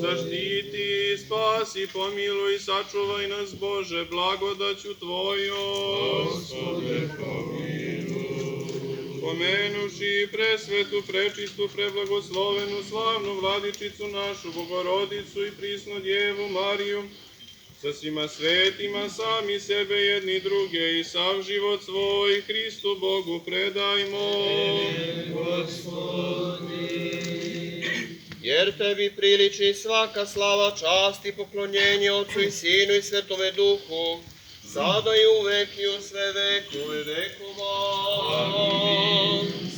Zaštiti, spasi, pomiluj, sačuvaj nas, Bože, blagodaću Tvojom. Gospode, pomiluj. Pomenuši presvetu, prečistu, preblagoslovenu, slavnu vladičicu našu, Bogorodicu i prisnu Djevu Mariju, sa svima svetima, sami sebe jedni druge i sav život svoj Hristu Bogu predajmo. Gospodi. Jer Tebi priliči svaka slava, čast i poklonjenje Otcu i Sinu i Svetome Duhu, sada i uvek i u sve vekove vekova. Amin.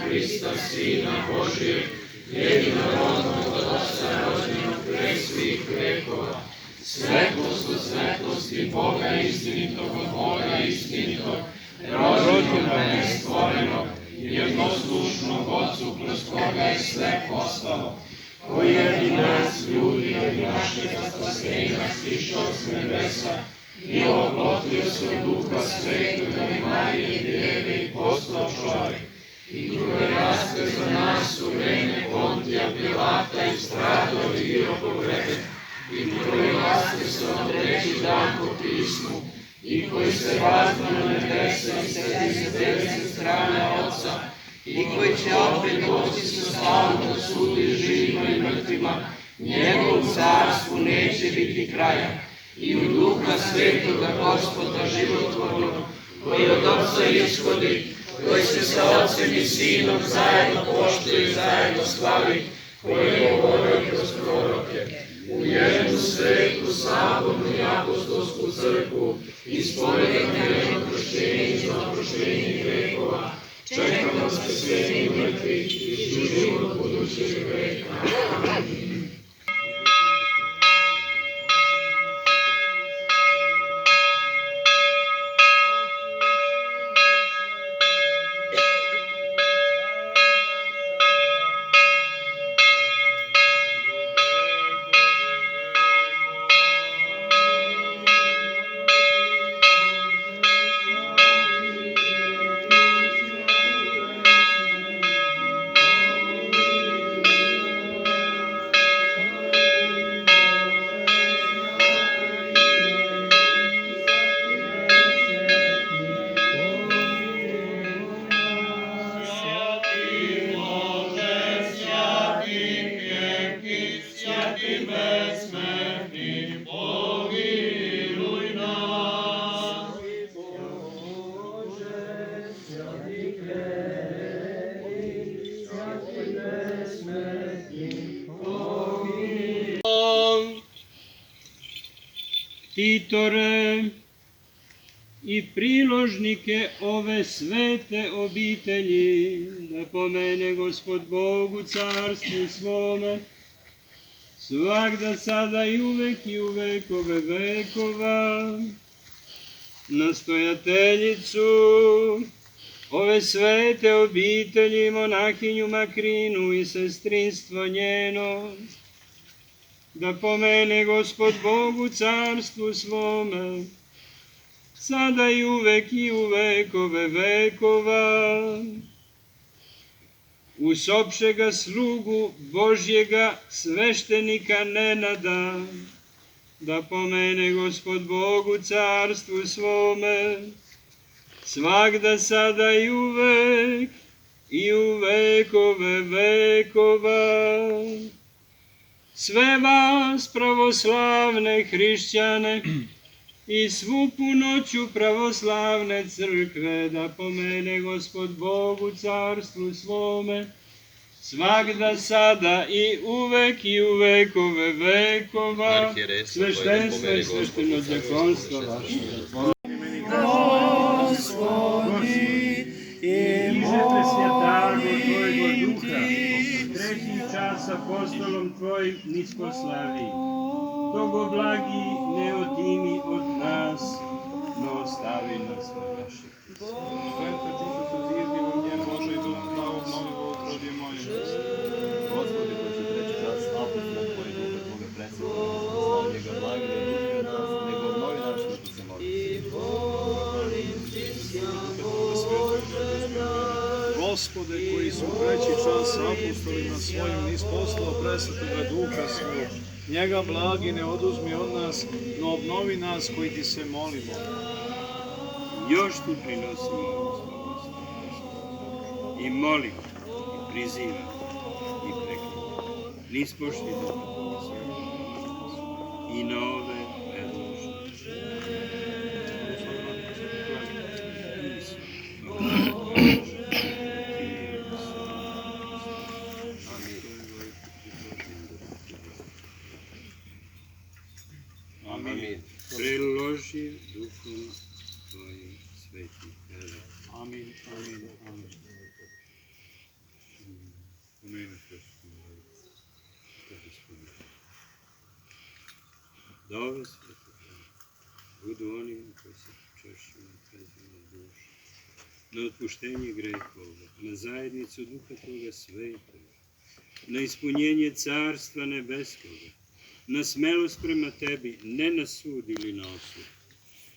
Hrista, Sina Božijeg, jedinorodnog od Otca rođenog pre svih vekova, svetlost od svetlosti, Boga istinitog od Boga istinitog, rođenog nestvorenog, jednoslušnog Otcu, kroz koga je sve postalo, koji jedini nas radi našega spasenja stišao s nebesa i oplotio se od Duha Svetoga i Marije Djeve i postao čovjek. I krvoraste za nas u vreme Pontija Pilata i stradao i bio pogreben. I krvoraste se na treći dan po pismu, i koji se vazna na nebesa i sedi s desne strane Otca, i koji će opet doći sa slavom da sudi živima i mrtvima, njegovom carstvu neće biti kraja. I u Duha Svetoga Gospoda životvornog, koji od Otca ishodi, koji se sa Otcem i Sinom zajedno poštuje i zajedno slavi, koji je govorio kroz proroke, u jednu svetu, sabornu i apostolsku crkvu, ispovedamo jedno krštenje za oproštenje grehova, čekamo spasenje mrtvih i život budućeg veka. Amin. Titore i priložnike ove svete obitelji, da pomene Gospod Bog u carstvu svome, svagda sada i u vekove vekova. Nastojateljicu ove svete obitelji, monahinju Makrinu i sestrinstvo njeno, da pomene Gospod Bog u carstvu svome, sada i u vekove vekova. Uz opšega slugu Božjega sveštenika Nenada, da pomene Gospod Bog u carstvu svome, svagda sada i u vekove vekova. Sve vas, pravoslavne hrišćane, i svu punoću pravoslavne crkve, da pomene Gospod Bog u carstvu svome, svagda sada i u vekove vekova. Sveštenstvo i svešteno zakonstvo vaše. Gospodi, i molim ti, treći čas apostolom tvojim nisposlavi. Togo blagi ne otimi od nas, no ostavi nas od naših. Sveta čuša se zizdi u njem Bože i duh pravog novigo utrodi moje. Gospodи, koji su treći čas apostolom tvojih duha Tvoga predsjednika, slavi njega blagi ne duši od nas, nego obnovi naš što se moli. Gospode, koji su treći čas apostolima svojim nisposlao presvetoga duha svog, njega blagi ne oduzmi od nas, no obnovi nas koji ti se molimo. Još ti prinosimo i molimo, i prizivamo, i preklinamo. Nispošti Duha Tvoga Svetoga i na ove predložene. Amin. Preloži Duhom Tvojim svetim. Amin, amin, amin. Da ove svete budu onima koji se češću na prezirne duše, na otpuštenje grehova, na zajednicu Duha Tvoga Svetoga, na ispunjenje Carstva Nebeskoga, na smelost prema tebi, ne na sud ili na osud.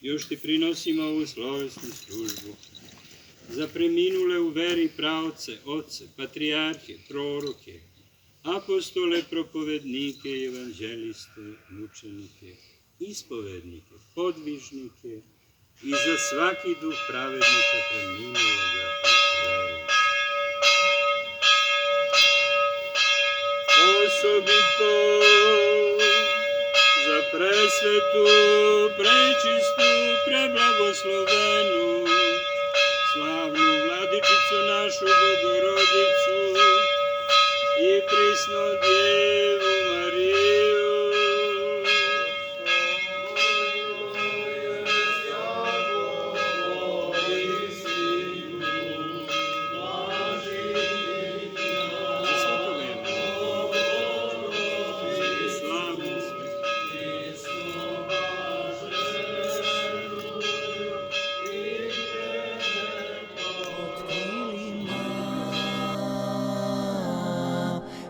Još ti prinosimo ovu slovesnu službu za preminule u veri praoce, oce, patrijarhe, proroke, apostole, propovednike, evanđeliste, mučenike, ispovednike, podvižnike i za svaki duh pravednika preminuloga u veri. Osobito za presvetu, prečistu, preblagoslovenu, slavnu vladičicu našu Bogorodicu i prisnu Djevu Mariju. Za svatoga je slavno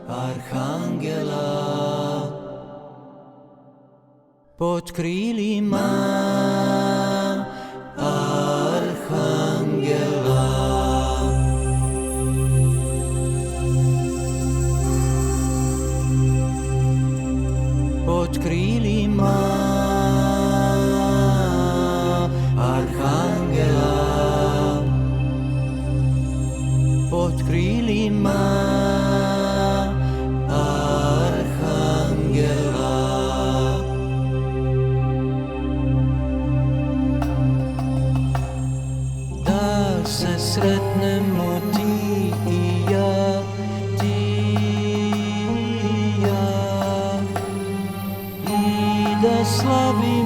Arhangela pod krilima Arhangela pod krilima Arhangela pod krilima sretnemo ti i ja, i da slavimo